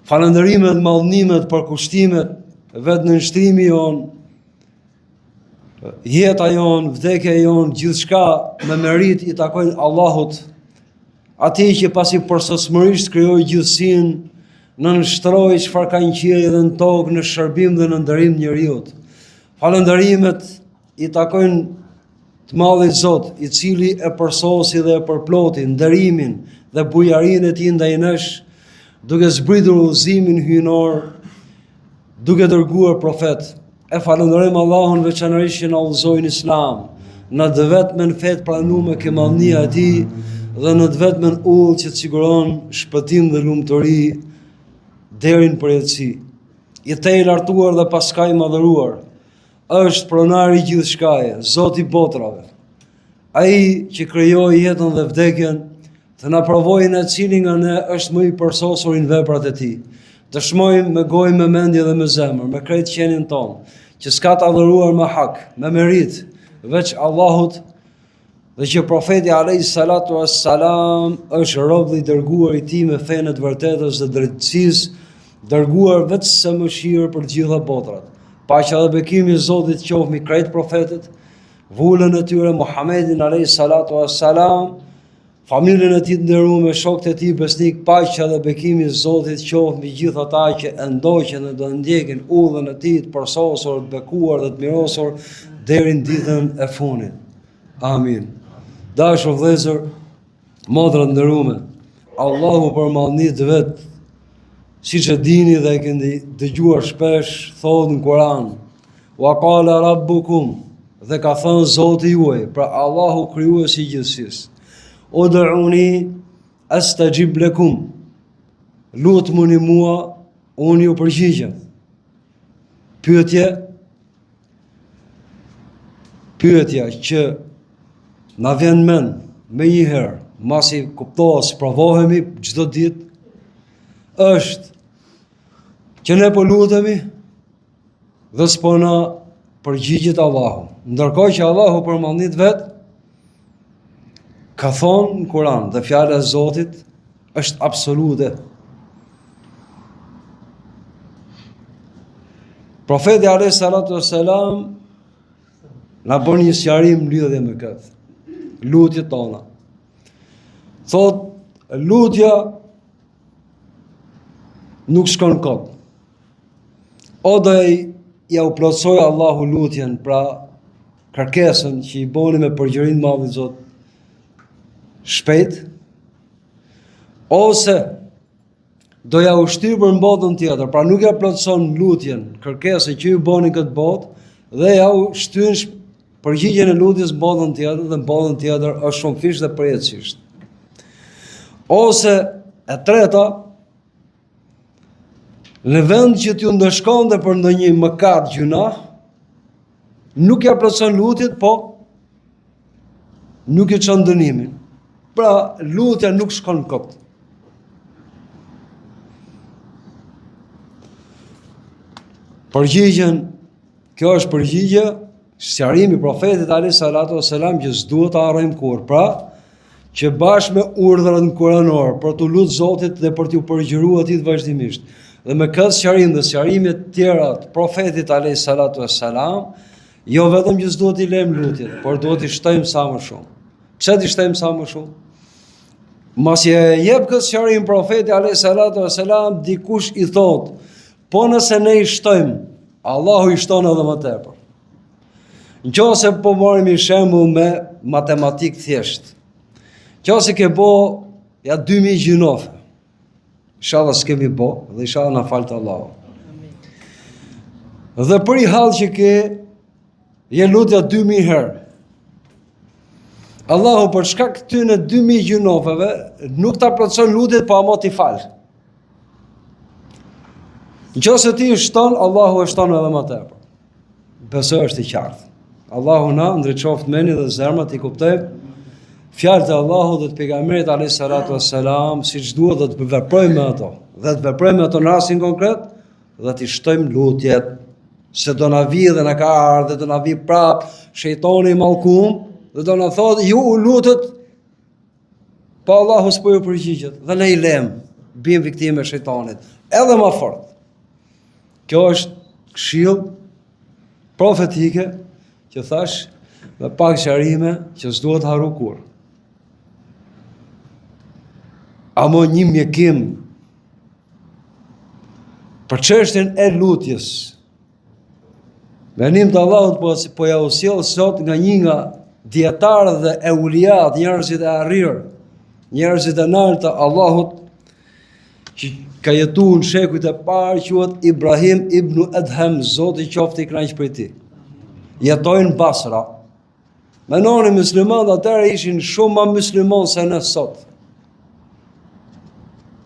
falënderimet, mallënimet, përkushtimet, vetë në nështrimi jonë, jeta jonë, vdekja jonë, gjithçka me merit i takojnë Allahut, atij që pasi përsosmërisht krijoi gjithësinë, në nështroi çfarë ka në qiell dhe në tokë në shërbim dhe në nderim njerëzit. Falënderimet i takojnë të madhit Zot, i cili e përsosi dhe e përploti nderimin dhe bujarinë e tij ndaj nesh, duke zbritur udhëzimin hyjnor, duke dërguar profet. E falenderojmë Allahun veçanërisht që na udhëzoi në Islam, në të vetmen fetë pranuar ke mallënia e tij dhe në të vetmen udhë që të siguron shpëtim dhe lumturi deri në përjetësi. I tej lartuar dhe paskaj madhëruar, është pronari gjithçkaje, Zoti i botrave. Ai që krijoi jetën dhe vdekjen, të na provojë në cilin nga ne është më i përsosur në veprat e tij. Dëshmojmë me gojë, me mendje dhe me zemër, me krejt qenin tonë, që s'ka të adhuruar me hak, me merit, veç Allahut, dhe që profeti alayhi salatu wassalam është rob dhe i dërguar i tij me fenë të vërtetës dhe drejtësisë, dërguar vetëm mëshirë për gjitha botrat. Paqja dhe bekimi i Zotit qoftë mbi krejt profetët, vullën e tyre Muhammedin alayhi salatu wassalam, familjen e tij të nderuar, shokët e tij besnik, paqja dhe bekimi i Zotit qoftë mbi gjithë ata që e ndoqën dhe do ndjekin udhën e tij të përsosur, të bekuar dhe të mirosur deri në ditën e fundit. Amin. Dashur vëllezër, motra të nderuar, Allahu për mallënitë vet, siç e dini dhe e keni dëgjuar shpesh, thotë në Kur'an: "Wa qala rabbukum", dhe ka thënë Zoti juaj, pra Allahu krijuesi i gjithësisë: "Ud'uni astajib lakum", lutmuni mua, unë ju përgjigjem. Pyetja që na vjen mend me njëherë, masi kuptohet, provohemi çdo ditë, është që ne po lutemi dhe s'po na përgjigjet Allahu. Ndërkohë që Allahu për mallënitë vet ka thonë në Kur'an dhe fjala e Zotit është absolute. Profeti alayhi salatu wassalam na bën një sqarim lidhje me këtë. Lutjet tona. Thot, lutja nuk shkon kot. O do ja u plotsoj Allahu lutjen, pra kërkesën që i boni me përgjërim të madh Zot shpejt, ose do ja ushtyr për në botën tjetër, pra nuk ja plotson lutjen, kërkesën që i boni këtë botë, dhe ja ushtyn përgjigjen e lutjes në botën tjetër, dhe në botën tjetër është shumë fish dhe përjetësisht. Ose e treta, në vend që t'ju ndëshkon dhe për ndonjë mëkat gjuna, nuk ja plotson lutjet, po nuk e çon dënimin. Pra lutja nuk shkon kot. Përgjigjen, kjo është përgjigje, sqarimi profetit alayhi salatu wassalam që s'duhet ta harrojmë kurrë. Pra, që bashkë me urdhrat kuranor për t'u lutur Zotit dhe për t'u përgjigjuar atij vazhdimisht. Dhe me këtë sqarim dhe sqarime të tjera të profetit alayhi salatu wassalam, jo vetëm që s'duhet i lejmë lutjet, por duhet i shtojmë sa më shumë. Pse t'i shtojmë sa më shumë? Masi e jep këtë sqarim profeti alayhi salatu wassalam, dikush i thot, po nëse ne i shtojmë, Allahu i shton edhe më tepër. Nëse po marrim shembull me matematik thjesht. Nëse ke bo ja 2000 gjinofe. Inshallah s'kemi bo, dhe inshallah na falë Allahu. Dhe për i hall që ke, je lutja 2000 herë. Allahu për shkak këtyne 2000 gjinofeve nuk ta plotson lutjet, po ama t'i falë. Nëse ti i shton, Allahu e shton edhe më tepër. Besoj është i qartë. Allahu na ndriçoft mendin dhe zemrat i kuptojmë fjalët e Allahut dhe të pejgamberit alayhi salatu wassalam siç duhet, dhe të veprojmë me ato. Dhe të veprojmë ato në rastin konkret dhe të shtojmë lutjet, se do na vi dhe na ka ardhur dhe do na vi prap shejtani i mallkum dhe do na thotë ju u lutët, po Allahu s'po ju përgjigjet. Dhe ne i lëm bien viktime e shejtanit. Edhe më fort. Kjo është këshill profetike që thash me pak qarime që s'duhet haru kur. Amo një mjekim për çështjen e lutjes. Venim të Allahut po ja usjell sot nga një nga dietarët dhe euliat, njerëzit e arrir, njerëzit e lartë të Allahut që ka jetuar në shekujt e parë, quhet Ibrahim ibn Adham, Zoti qoftë i kënaq prej tij. Jetojnë në Basra. Menoni muslimanët atëherë ishin shumë më musliman se ne sot.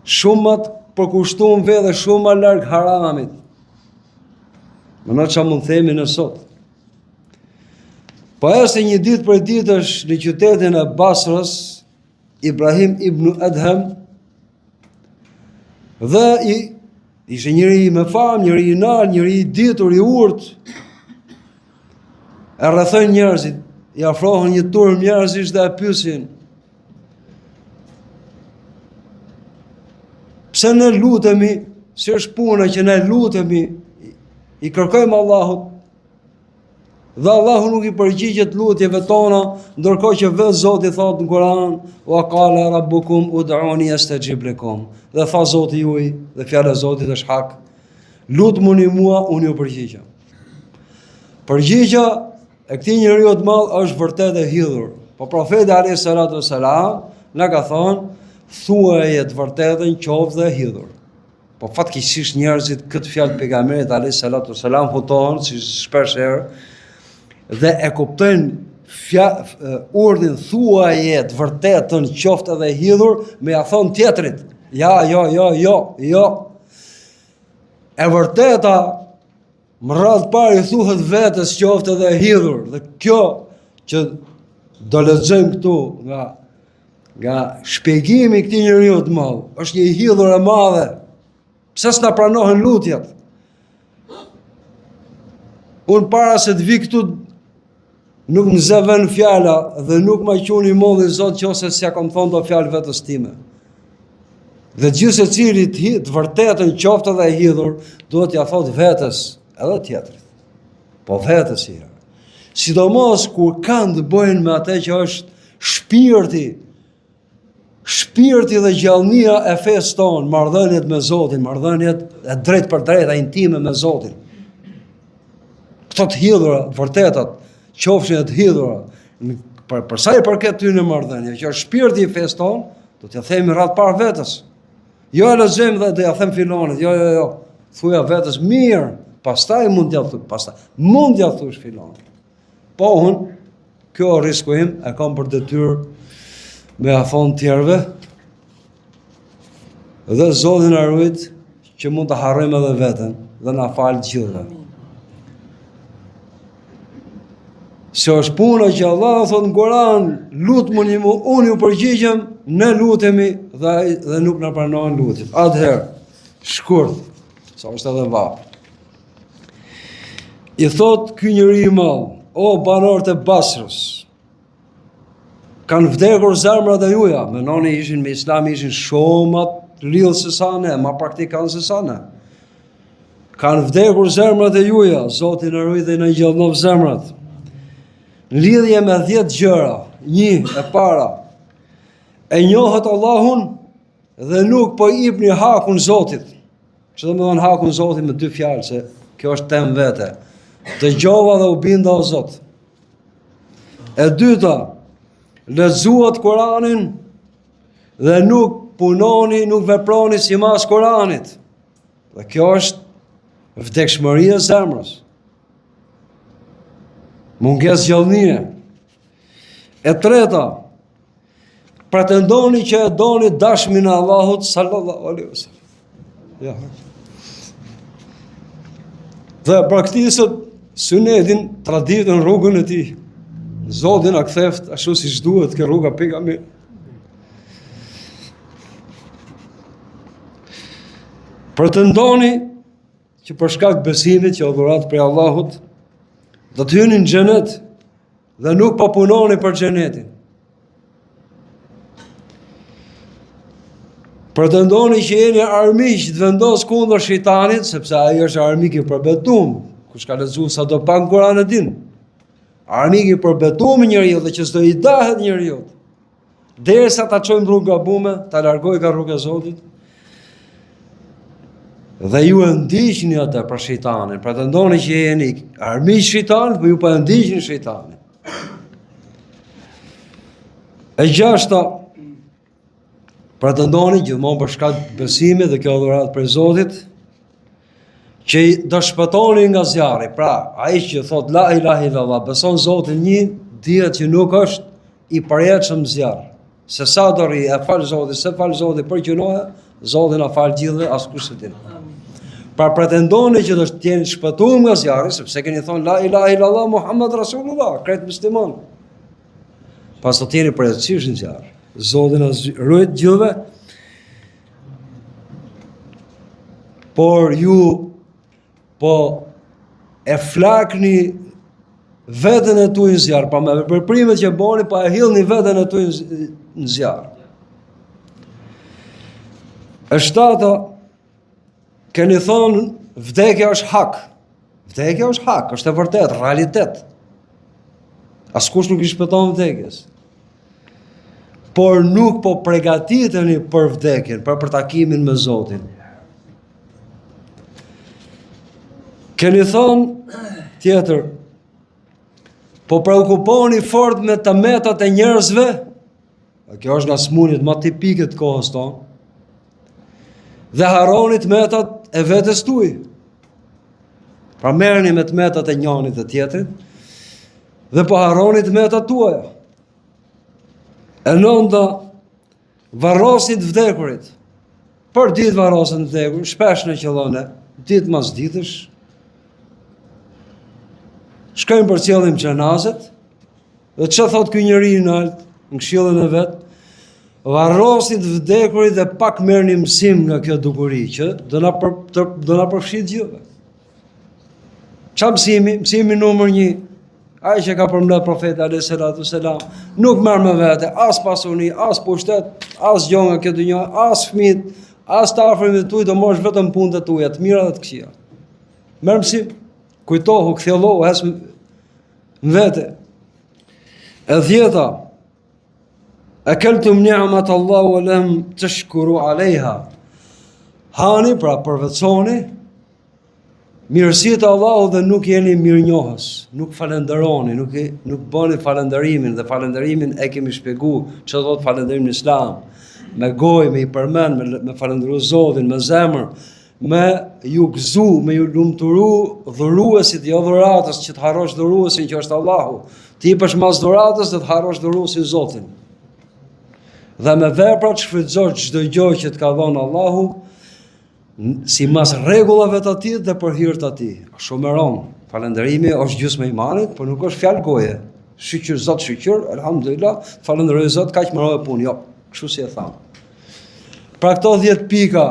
Shumë më përkushtuar ve dhe shumë më larg haramit. Mëna që mund themi në sot. Po e se një ditë për ditësh në qytetin e Basrës, Ibrahim ibn Adham, dhe ishe njëri me famë, njëri i nalë, njëri i ditur, i urt, e rrethojnë njerëzit, i afrohen një turm njerëzish dhe e pyesin. Pse ne lutemi, si është puna që ne lutemi, i kërkojmë Allahut, dhe Allahu nuk i përgjigjet lutjeve tona, ndërkohë që vetë Zoti thot në Kur'an, wa qala rabbukum ud'uni astajib lakum. Dhe tha Zoti juaj, dhe fjala e Zotit është hak. Lutmuni mua, unë ju përgjigjem. Përgjigja e këtij njeriu të madh është vërtet e hidhur. Po profeti alayhis salatu wassalam na ka thonë, thuaje të vërtetën qoftë dhe hidhur. Po fatkeqësisht njerëzit këtë fjalë pejgamberit alayhis salatu wassalam hutohen si shpesh herë dhe e kuptojnë urdhin thuaje të vërtetën qoftë edhe hidhur me ja thon tjetrit. Jo. E vërteta më radh parë i thuhet vetes qoftë edhe hidhur. Dhe kjo që do lexojmë këtu nga shpjegimi i këtij njeriu të madh, është një hidhur e madhe. Pse s'na pranohen lutjet? Unë para se të vi këtu nuk më zëvën fjala dhe nuk ma quni molli Zot qose s'ja kam thonë do fjalë vetës time. Dhe gjithë se cili të vërtetën qoftë dhe hidhur, duhet ja thot vetës edhe tjetrit. Po vetës i. Sidomos kur kanë të bëjnë me atë që është shpirti dhe gjallënia e fesë tonë, marrëdhëniet me Zotin, marrëdhëniet e drejt për drejt, e intime me Zotin. Këto të hidhura, vërtetat, qofshin e të hidhura, për sa i përket ty në marrëdhënie, që është shpirti i fesë tonë, do t'ja themi radh parë vetës. Jo e lexojmë dhe do ja them filonit, jo. Thuja vetës mirë, pastaj mund t'ja thush filonit. Po unë, kjo risku im e kam për detyrë me a thonë tjerve, dhe Zotin na ruajt që mund të harrojmë edhe veten dhe na falë gjithëve. Se është puna që Allah thot në Kur'an, lutmuni mua, unë ju përgjigjem, ne lutemi dhe nuk na pranohen lutjet. Atëherë, shkurt, sa është edhe vapë. I thot ky njeri i madh, o banorët e Basrës, kanë vdekur zemrat e juaja, menoni ishin me Islam, ishin shumë ma lidhë se sa ne, ma praktikanë se sa ne. Kanë vdekur zemrat e juaja, Zoti na ruaj dhe na gjallënov zemrat. Në lidhje me 10 gjëra, 1 e para, e njohët Allahun dhe nuk po i jepni hakun Zotit. Që do me thonë hakun Zotit me 2 fjalë, se kjo është temë vete. Dëgjova dhe u binda o Zot. E dyta, lexuat Kur'anin dhe nuk punoni, nuk veproni sipas Kur'anit. Dhe kjo është vdekshmëria e zemrës. Mungesë gjallënie. E treta, pretendoni që e doni dashmin e Allahut sallallahu alaihi wasallam. Ja. Dhe praktikisët sunetin, traditën, rrugën e tij. Zoti na ktheft ashtu siç duhet ke rruga pejgamberit. Pretendoni që për shkak të besimit që adhurat prej Allahut do të hyni në xhenet dhe nuk po punoni për xhenetin. Pretendoni që jeni armiq të vendos kundër shejtanit, sepse ai është armik i përbetuar. Kush ka lexuar sado pak Kur'an e din. Armik i përbetuar njeriu dhe që s'do i dahet njeriu. Derisa ta çojmë rrugë gabume, ta largoj nga rruga e Zotit. Dhe ju e ndiqni atë për shejtanin. Pretendoni që jeni armiq shejtanit, por ju po e ndiqni shejtanin. E gjashta, pretendoni gjithmonë për shkak të besimit dhe kjo dhuratë prej Zotit, që do shpëtoni nga zjarri. Pra, ai që thot la ilaha illallah, beson Zotin një, dihet që nuk është i përjetshëm zjarr. Se sa do rri, e fal Zotin, se fal Zotin për gjinoja, Zotin na fal gjithë askush se din. Pra pretendoni që do të jeni shpëtuar nga zjarri, sepse keni thonë la ilaha illallah Muhammed Rasulullah, krejt musliman. Pas do të jeni përjetësisht në zjarr. Zotin na ruaj gjithëve. Por ju po e flakni veten e tuaj në zjarr, pa me veprimet që bëni, pa e hillni veten e tuaj në zjarr. E shtata, keni thonë vdekja është hak. Vdekja është hak, është e vërtet, realitet. Askush nuk i shpëton vdekjes. Por nuk po përgatiteni për vdekjen, për takimin me Zotin. Keni thonë tjetër, po preokuponi fort me të metat e njerëzve, kjo është nga smundjet më tipike të kohës tonë, dhe haronit metat e vetes tuaj. Pra merrni me të metat e njërit të tjetrit, dhe po haronit metat tuaja. E nënda, varrosit vdekurit. Për ditë varrosin vdekurit, shpesh në qellone, ditë mas ditësh, shkojmë për cilëlim xhenazet, dhe që thot ky njeri në altë, në këshillën e vetë, varrosit vdekurit dhe pak merrni mësim nga kjo dukuri, që do na përfshit gjithëve. Qa mësimi? Mësimi numër 1, ai që ka përmbledh profeti alayhis salatu selam, nuk merr me vete as pasuni, as pushtet, as gjë nga kjo dynjë, as fëmijët, as të afërmit tuaj, do mosh vetëm punët e tuaja, të mira dhe të këqija. Merr mësim, kujtohu, kthjellohu, hes në vete. E 10-ta, akaltum ni'mat Allah wa lam tashkuru alaiha. Hani, pra përvetsoni mirësitë e Allahut dhe nuk jeni mirënjohës, nuk falenderoni, nuk bëni falenderimin, dhe falenderimin e kemi shpjeguar çfarë do të falenderimin në Islam. Me gojë, me i përmend, me falendëru Zotin, me zemër, me ju gëzu, me ju lumturu dhuruesit, jo dhuratës, që të harrosh dhuruesin që është Allahu. Ti ipesh mas dhuratës dhe të harrosh dhuruesin Zotin. Dhe me veprat shfrytëzosh çdo gjë që të ka dhënë Allahu, si mas rregullave të atij dhe për hir të atij. Shumë e rëndë. Falënderimi është gjysmë e imanit, por nuk është fjalë goje. Shqyr Zot shqyr, elhamdulillah, falënderoj Zot, kaq më rroj punë. Jo, kështu si e tham. Pra këto 10 pika,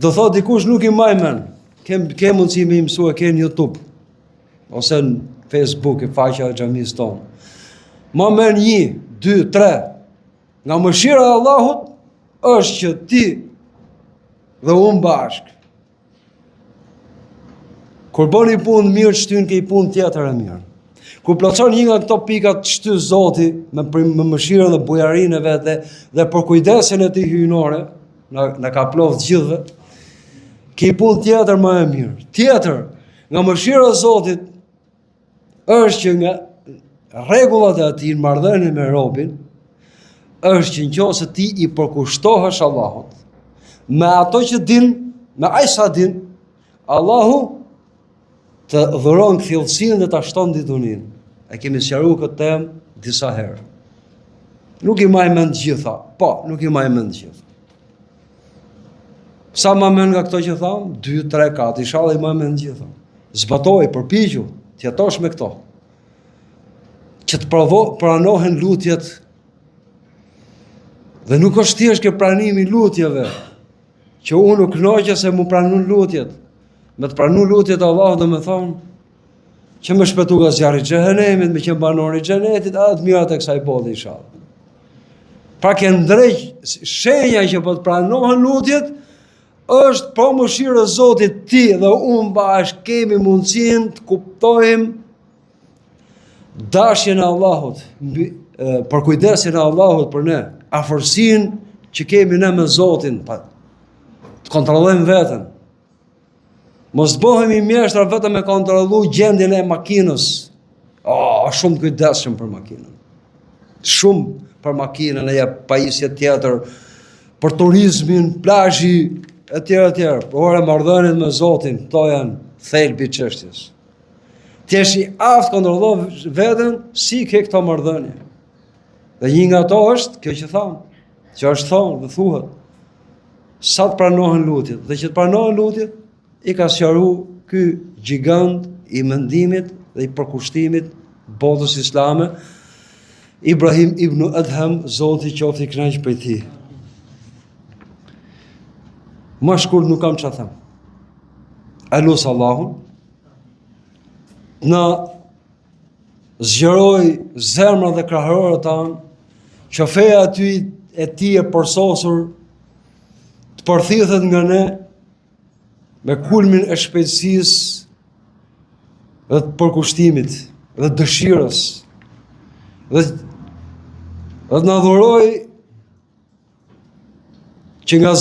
do thot dikush nuk i mbaj mend. Ke mundësi me mësua, ke në YouTube ose në Facebook, e faqja e xhamisë tonë. Ma men 1, 2, 3. Nga mëshira e Allahut është që ti dhe unë bashk, kur bëni punë mirë, shtyn ke i punë tjetër e mirë. Kur plotson një nga këto pikat, shty Zoti me mëshirën dhe bujarinë e vete dhe për kujdesin e tij hyjnore, na ka plot gjithëve, ke i punë tjetër më e mirë. Tjetër, nga mëshira e Zotit është që nga rregullat e atij në marrëdhënie me robin, është që nëse ti i përkushtohesh Allahut, me ato që din, me aq sa din, Allahu të dhuron kthjellësinë dhe ta shton dituninë. E kemi sqaruar këtë temë disa herë. Nuk i maj mend gjitha, po, nuk i maj mend gjitha. Sa ma mend nga këto që tham? 2, 3, 4, inshallah i maj mend gjitha. Zbatoj, përpiqu, të jetosh me këto. Që të pranohen lutjet. Dhe nuk është thjesht ke pranimi lutjeve, që unë nuk knoqja se mu pranun lutjet. Me të pranun lutjet Allah dhe me thonë, që me shpëtu nga zjarri xhehenemit, me që banori xhenetit, atë mirat e kësaj bote inshallah. Pra ke ndrejt shenja që po të pranohen lutjet, është po mëshirë e Zotit ti dhe unë bashkë kemi mundësinë të kuptojmë dashjen e Allahut, për kujdesin e Allahut për ne, afërsinë që kemi ne me Zotin, të kontrollojmë veten. Mos bëhemi mjeshtra vetëm me kontrollu gjendjen e makinës. Shumë të kujdesshëm për makinën. Shumë për makinën, e pajisje tjetër, për turizmin, plazhi, etj. Por marrëdhëniet me Zotin, këto janë thelbi i çështjes. Ti je i aftë kontrollo veten si ke këto marrëdhënie. Dhe një nga ato është kjo që tham, që është thonë dhe thuhet, sa të pranohen lutjet, dhe që të pranohen lutjet, i ka sqaru ky gjigant i mendimit dhe i përkushtimit botës islame, Ibrahim ibn Adham, Zoti qoftë i kënaqur prej tij. Më shkurt nuk kam çfarë them. Alus Allahun na zgjeroj zemrat dhe krahërorët tanë, që feja e tij e përsosur të përthithet nga ne me kulmin e shpejtësisë dhe të përkushtimit dhe dëshirës dhe të na dhuroj që nga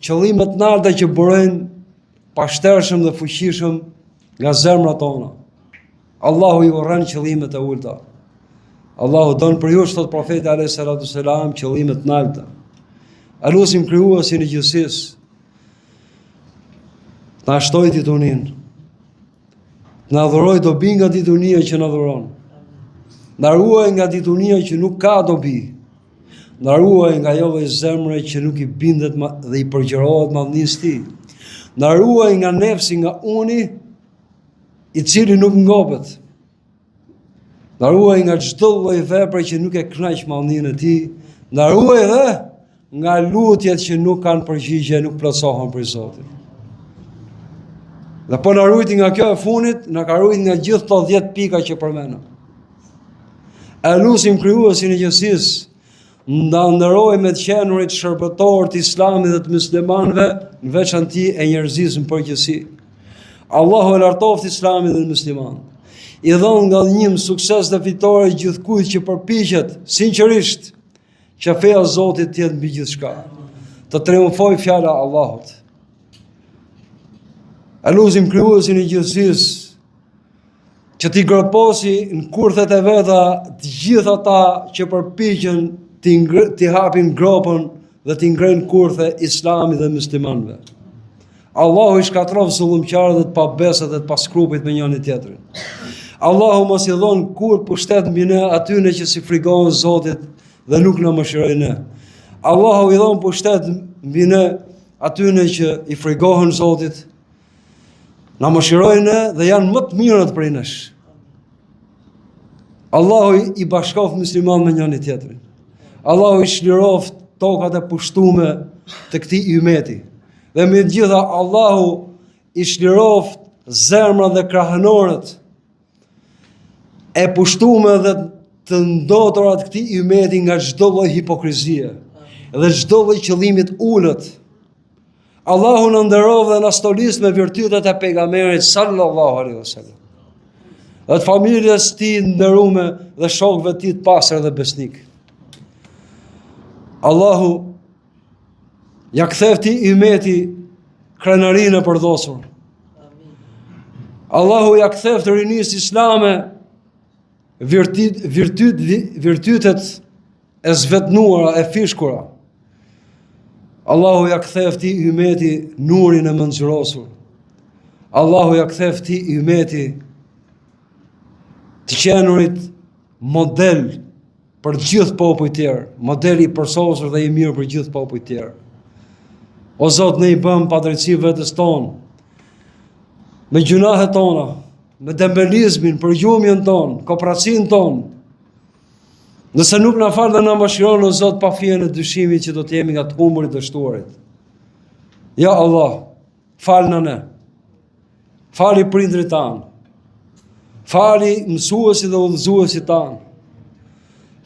qëllimet narta që burojnë pashtershëm dhe fuqishëm nga zemrat tona. Allahu i urren qëllimet e ulta. Allahu don për ju, thot profeti alayhi salatu selam, qëllimet të larta. Alusim krijuesin e gjithësisë, na shtoj ditunin, na dhuroj dobi nga ditunia që na dhuron, na ruaj nga ditunia që nuk ka dobi, na ruaj nga ajo lloj zemre që nuk i bindet dhe i përgjërohet madhnisë tij, na ruaj nga nefsi, nga uni i cili nuk ngopet, na ruaj nga çdo lloj vepre që nuk e kënaq madhninë e tij, na ruaj edhe nga lutjet që nuk kanë përgjigje, nuk plotësohen për Zotin. Dhe po na ruajti nga kjo e funit, na ka ruajti nga gjithë këto 10 pika që përmendëm. E lutim krijuesin e gjithësisë, nda nderoj me të qenurit shërbëtor të Islamit dhe të muslimanëve, në veçanti e njerëzisë në përgjithësi. Allahu e lartoft Islamin dhe muslimanët. I dhon nga një sukses dhe fitore gjithkujt që përpiqet sinqerisht që feja e Zotit të jetë mbi gjithçka. Të triumfojë fjala e Allahut. Aluzim krijuesin e gjithësisë që t'i gërposi në kurthet e veta të gjithë ata që përpiqen t'i hapin gropën dhe t'i ngrejnë kurthe Islamit dhe muslimanëve. Allahu i shkatron zullumqtarët dhe të pabesët dhe të paskrupit me njëri tjetrin. Allahu mos i dhon kur pushtet mbi ne atyne që si frikojnë Zotit dhe nuk na mëshirojnë ne. Allahu i dhon pushtet mbi ne atyne që i frikojnë Zotit, na mëshirojnë ne dhe janë më të mirët prej nesh. Allahu i bashkoft musliman me njëri tjetrin. Allahu i shliroft tokat e pushtume të këtij ummeti. Dhe me të gjitha Allahu i shliroft zemrat dhe krahënorët e pushtume dhe të ndotura të këtij ummeti nga çdo lloj hipokrizie dhe çdo lloj qëllimit ulët. Allahu në nderov dhe në stolis me virtytet e pejgamberit sallallahu alaihi wasallam. Dhe të familjes ti nderume dhe shokëve ti të pastër dhe besnik. Allahu ja kthefti ummeti krenarinë e përdosur. Allahu ja kthefti rinisë islame virtytet e zvetnuara, e fishkura. Allahu ja kthefti ummeti nurin e mënxirosur. Allahu ja kthefti ummeti të qenurit model për gjithë popujt tjerë, model i përsosur dhe i mirë për gjithë popujt tjerë. O Zot, ne i bëm padrejtësi vetes tonë, me gjunahet tona, me dembelizmin, përgjumjen tonë, kooperacinë tonë. Nëse nuk na fal dhe na mëshiron, o Zot, pa fije në dyshimit që do të jemi nga të humburit dhe shtuarit. Ja Allah, falna ne. Fali prindrit tanë. Fali mësuesit dhe udhëzuesit tanë.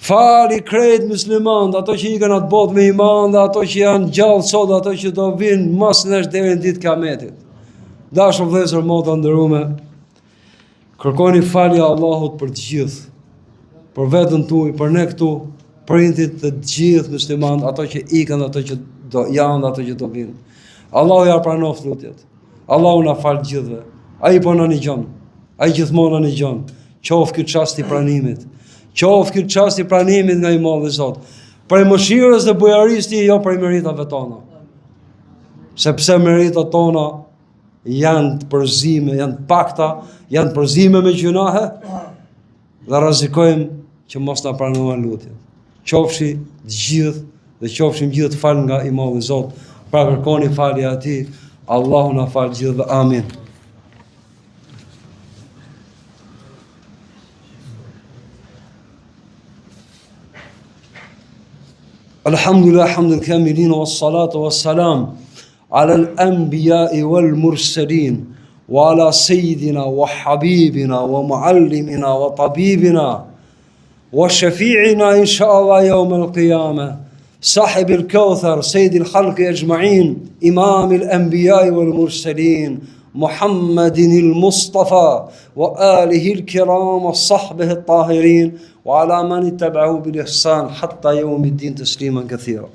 Fali krejt musliman, ato që ikën atë botë me iman, dhe ato që janë gjallë sot, dhe ato që do vinë mas nesh deri në ditë kiametit. Dashur vëllezër, motra nderuame, kërkoni falje Allahut për të gjithë, për veten tuaj, për ne këtu, prindit të gjithë muslimanët, ato që ikën, ato që do janë, ato që do vinë. Allahu ja pranoft lutjet. Allahu na fal gjithëve. Ai po na ngjon. Ai gjithmonë na ngjon. Qoftë ky çast i pranimit. Qoftë ky çast i pranimit nga i Madhi Zot. Prej mëshirës dhe bujarisë, jo prej meritave tona. Sepse meritat tona janë të përzime, janë të pakta, janë të përzime me gjunahe, dhe rrezikojmë që mos na pranohen lutjet. Qofshi të gjithë dhe qofshim gjithë të fal nga i Madhi Zot. Pra kërkoni falje atij, Allahu na fal gjithëve. Amin. Alhamdulillah hamdul kamilin was salatu was salam ala al-anbiya'i wal mursalin wa ala sayyidina wa habibina wa muallimina wa tabibina wa shafi'ina inshallah yawm al-qiyamah صاحب الكوثر سيد الخلق أجمعين إمام الأنبياء والمرسلين محمد المصطفى وآله الكرام وصحبه الطاهرين وعلى من اتبعه بالإحسان حتى يوم الدين تسليما كثيرا.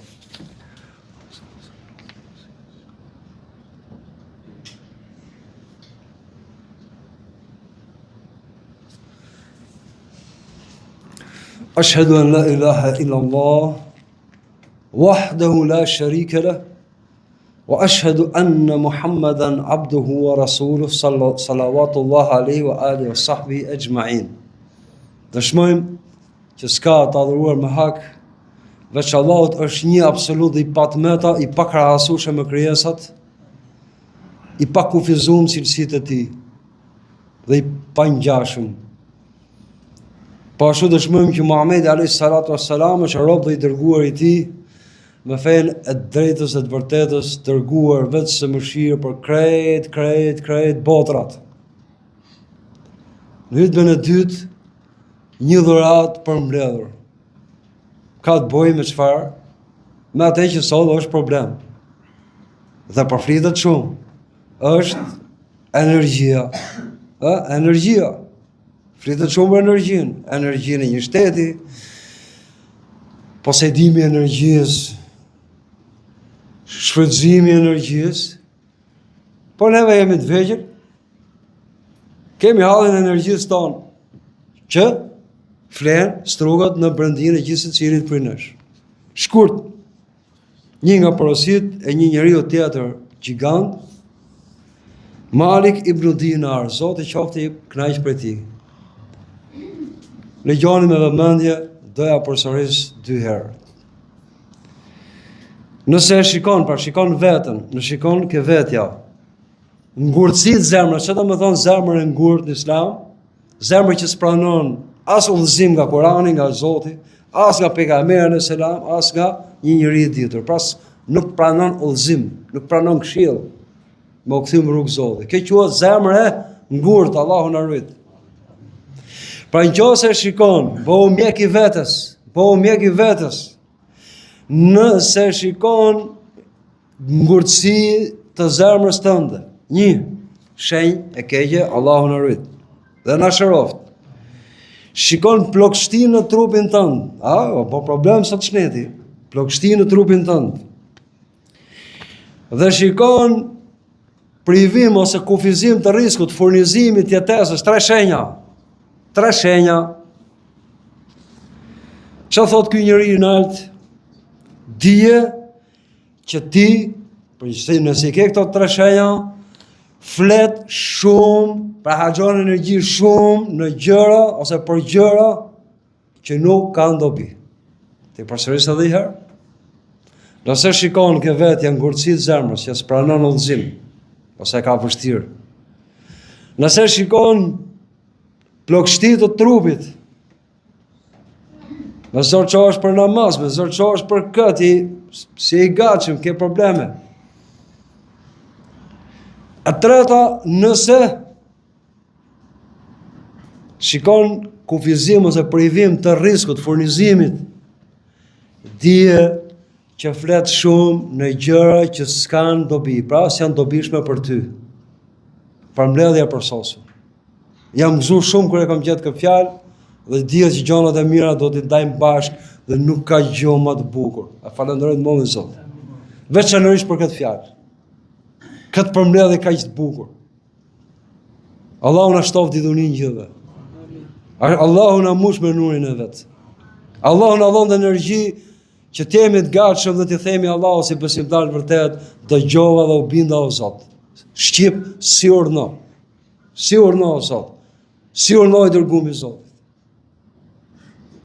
أشهد أن لا إله إلا الله وحده لا شريك له وأشهد أن محمدا عبده ورسوله صلوات الله عليه وآله وصحبه أجمعين. Dëshmojmë që s'ka të adhuruar me hak veç Allahut, është një absolut dhe i patmeta, i pakrahasueshëm me krijesat, i pakufizuar cilësitë e tij dhe i pangjashëm. Po ashtu dëshmojmë që Muhamedi alayhi salatu wassalam është rob dhe i dërguar i tij, me fenë e drejtës e të vërtetës, dërguar vetë së mëshirë për krejt botrat. Në hutbën e dytë, një dhuratë për mbledhur. Ka të bëjë me çfarë? Me atë që sot është problem. Dhe përflitet shumë. Është energjia. Energjia. Flitet shumë për energjinë e një shteti, posedimi i energjisë, shfrytëzimi i energjisë. Po neve jemi të vegjël, kemi hallin e energjisë tonë, që flenë strugat në brendin e gjithë cilit prej nesh. Shkurt, një nga porosit e një njeriu tjetër gjigant, Malik ibn Dinar, Zoti qoftë i kënaqur për ti. Legjoni me vëmendje, doja përsëris 2 herë. Nëse e shikon, pra shikon veten, në shikon ke vetja, ngurtësit zemrës, që do me thonë zemrë e ngurtë në Islam, zemrë që s'pranon as udhëzim nga Kurani, nga Zoti, as nga pejgamberi e selam, as nga një njeri i ditur. Pra nuk pranon udhëzim, nuk pranon këshill, me u kthym rrugë Zotit. Kjo quhet zemrë e ngurtë, Allahu na ruaj. Pra nëse shikon, bëhu mjek i vetës, nëse shikon ngurtësi të zemrës tënde, një shenjë e keqe, Allahu na ruaj dhe na shëroft. Shikon plogështi në trupin tënd, po problem sot shneti, plogështi në trupin tënd. Dhe shikon privim ose kufizim të riskut, furnizimit jetesës, 3 shenja. 3 shenja. Çfarë thot ky njeri i nalt? Dije që ti, përgjithësi nëse ke këto 3 shenja, flet shumë, pra harxhon energji shumë në gjëra ose për gjëra që nuk kanë dobi. Ti përsëris edhe një herë. Nëse shikon ke vetja ngurtësitë zemrës, që s'pranon udhëzim, ose ka vështirë. Nëse shikon plogështi të trupit, me zorçohesh për namaz, me zorçohesh për këti, si i gatshëm, ke probleme. E treta, nëse shikon kufizim ose privim të riskut, furnizimit, dije që flet shumë në gjëra që s'kan dobi, pra s'janë dobishme për ty. Për mbledhja për sosu. Jam gëzuar shumë kur e kam gjetë këtë fjalë dhe dihet që gjonat e mira do t'i ndajmë bashkë dhe nuk ka gjë më të bukur. A falenderoj të mëdhen Zot. Veçanërisht për këtë fjalë. Këtë përmbledhje kaq të bukur. Allahu na shtoft didunin gjithëve. Allahu na mbush me nurin e vet. Allahu na dhon energji që të jemi të gatshëm dhe të themi Allahu si besimtar vërtet, dëgjova dhe u binda o Zot. Shqip si urno. Si urno o Zot. Si urno i dërguar i Zot.